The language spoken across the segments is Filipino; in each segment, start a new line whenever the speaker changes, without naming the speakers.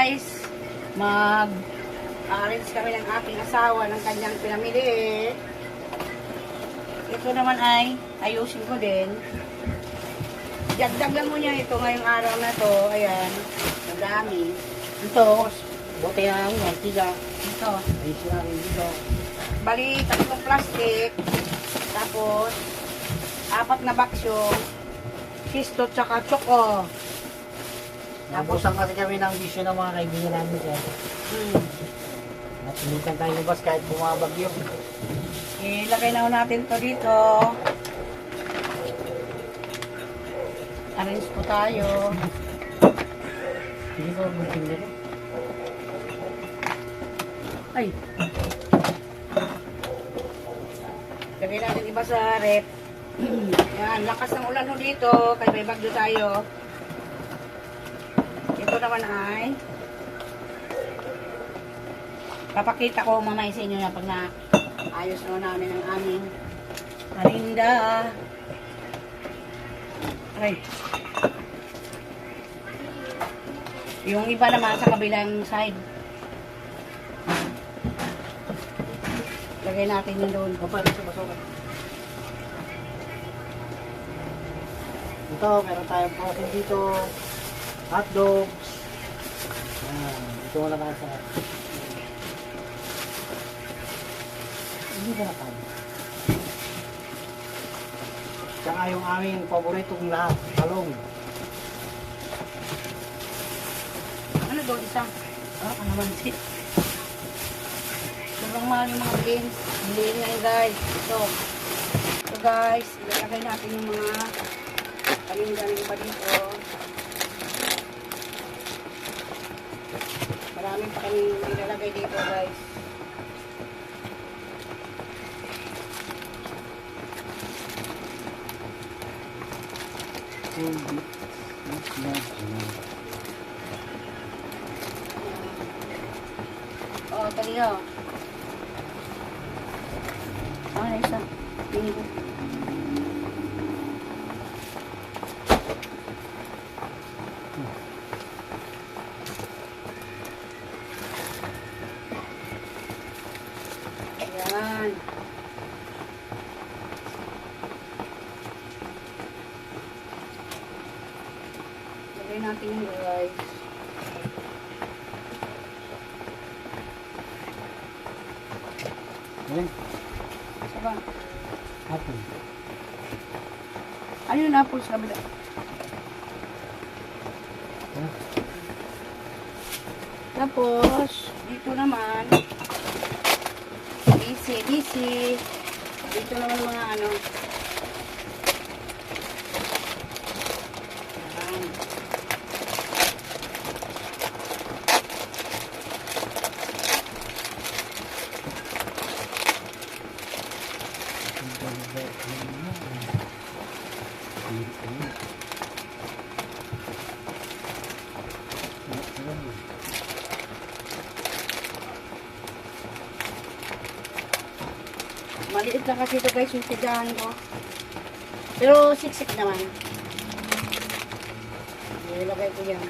guys, mag-arrange kami ng aking asawa ng kanyang pinamili. Ito naman ay ayusin ko din. Dagdag lang mo niya ito ngayong araw na to. Ayan, madami.
Ito, bote ang mantika.
Ito.
Ay sila rin dito.
Bali, 3 plastic. Tapos, 4 na baksyo. Sisto tsaka choco.
Nabusan kasi kami ng bisyo ng mga kaibigan namin siya. At sinikan tayo lumabas kahit bumabagyo.
Ilagay na natin to dito. Arrange po tayo.
Hindi ko buting nila.
Ay. Lagay natin iba sa rep. Yan, lakas ng ulan ho dito. Kaya may bagyo tayo. Ito naman ay papakita ko mamaya sa inyo na pag naayos na namin ang aming parinda. Aray. Yung iba naman sa kabilang side. Lagay natin yun doon.
Opa, dito masok. Ito, meron tayong protein dito. Hotdogs. Ito wala na sa hindi ka nakal. Tsaka yung aming paboritong lahat, talong.
Ano doon isa? Ano naman si? Sobrang mahal yung mga beans. Hindi na yun guys. Ito guys, ilalagay natin yung mga kaling-galing pa dito. Marami pa kami ilalagay dito guys. Oh, tali ho. Ah, isa. Tingin ko. Ayan. Lagay natin yung guys.
Ayan,
Saba.
apple.
Ano yung apple sa kabila? Tapos, dito naman, busy. Dito naman mga ano. Ayan. Maliit lang kasi ito guys yung tigahan ko. Pero siksik naman. Ilagay ko yan.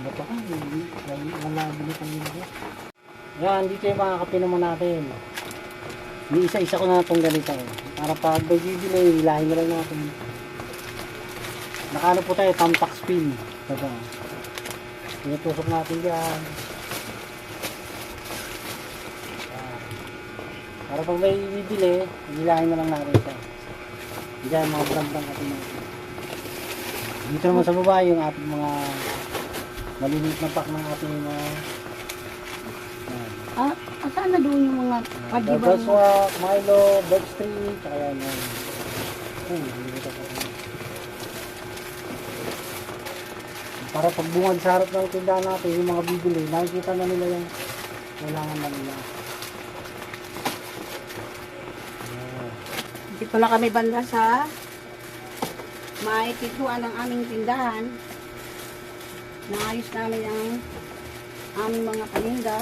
Bato ka, nalabili kami nito. Yan, dito yung mga kape naman natin. Isa-isa ko na itong ganito. Para pag may bibili, hilahin na lang natin. Nakano po tayo, tampak spin. Diba? Pinutusok natin dyan. Yan. Para pag may bibili, hilahin na lang natin ito. Diyan, mga brand-brand kape natin. Dito naman sa baba, yung ating mga maliliit na pack ng ating mga
Saan na doon yung mga pagdiban mo?
Dalgaswak, Milo, Backstreet, tsaka yan yan. Para pag bungad sa harap ng tindahan natin, yung mga bibili, nakikita na nila yung kailangan na nila.
Dito na kami banda sa may pintuan ng aming tindahan. Naayos namin ang aming mga paninda.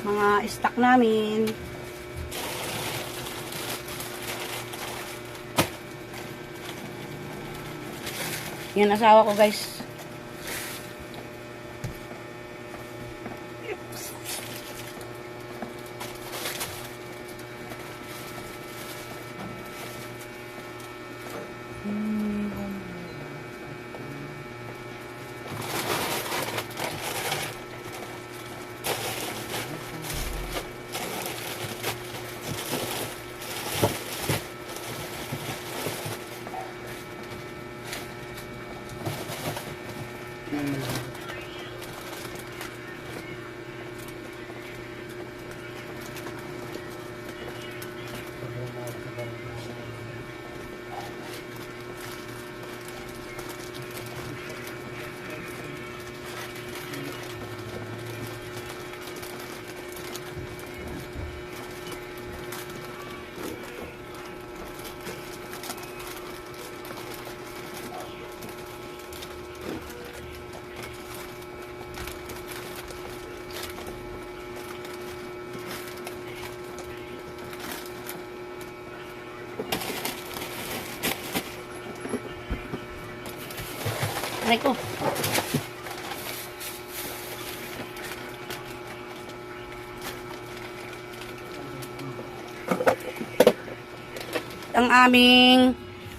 Mga stock namin. Yan asawa ko, guys. Aray ko. Ang aming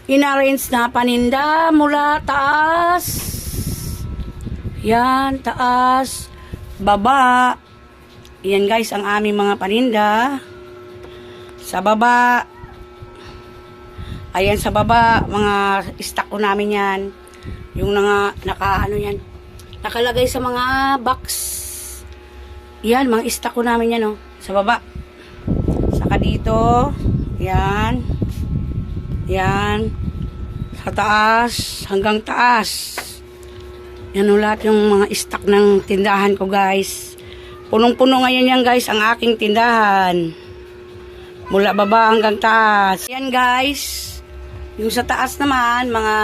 in-arrange na paninda mula taas. Yan, taas, baba. Yan guys, ang aming mga paninda. Sa baba. Ayan sa baba, mga stock ko namin yan. Yung naka ano yan, nakalagay sa mga box. Yan, mga stock ko namin yan, oh, sa baba. Saka dito, yan. Yan. Sa taas, hanggang taas. Yan o lahat yung mga stock ng tindahan ko, guys. Punong-puno ngayon yan, guys, ang aking tindahan. Mula baba hanggang taas. Yan, guys. Yung sa taas naman, mga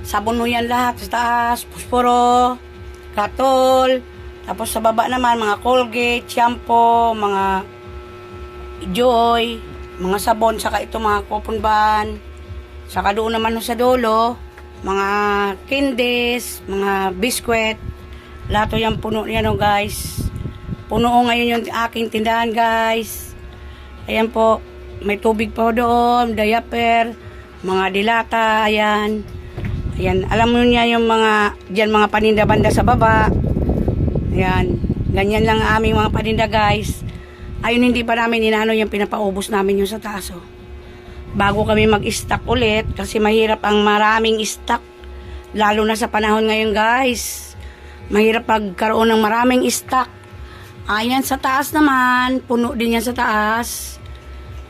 sabon mo yan lahat sa taas, posporo, katol, tapos sa baba naman, mga Colgate, shampoo, mga Joy, mga sabon, saka ito mga coupon ban, saka doon naman sa dulo, mga candies, mga biskwit, lahat yan puno yan o guys. Puno ngayon yung aking tindahan guys. Ayan po, may tubig po doon, diaper, mga dilata, ayan. Ayan, alam mo niya yung mga, dyan mga paninda banda sa baba. Ayan, ganyan lang ang aming mga paninda guys. Ayun, hindi pa namin inaano yung pinapaubos namin yung sa taas. Oh. Bago kami mag-stock ulit, kasi mahirap ang maraming stock. Lalo na sa panahon ngayon guys. Mahirap pagkaroon ng maraming stock. Ayan, sa taas naman, puno din yan sa taas.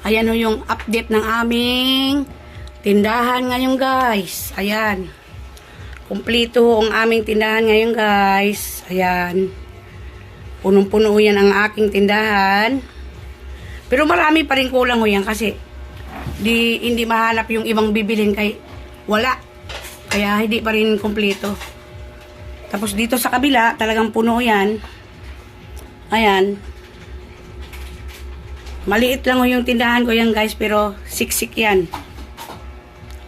Ayan o yung update ng aming tindahan ngayon guys. Ayan. Kumplito ang aming tindahan ngayon guys. Ayan. Punong-puno yan ang aking tindahan. Pero marami pa rin kulang ho yan kasi hindi mahanap yung ibang bibilin kay wala. Kaya hindi pa rin kumplito. Tapos dito sa kabila talagang puno yan. Ayan. Maliit lang ho yung tindahan ko yan guys pero siksik yan.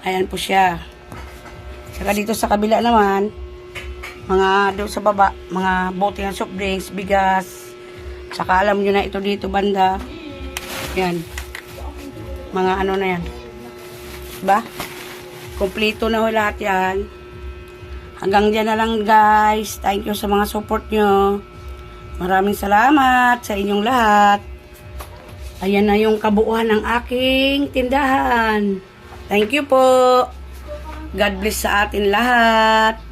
Ayan po siya. Saka dito sa kabila naman, mga doon sa baba, mga bote ng soft drinks, bigas. Saka alam nyo na ito dito banda. Yan. Mga ano na yan. Diba? Kompleto na ho lahat yan. Hanggang dyan na lang guys. Thank you sa mga support nyo. Maraming salamat sa inyong lahat. Ayan na yung kabuuan ng aking tindahan. Thank you po. God bless sa atin lahat.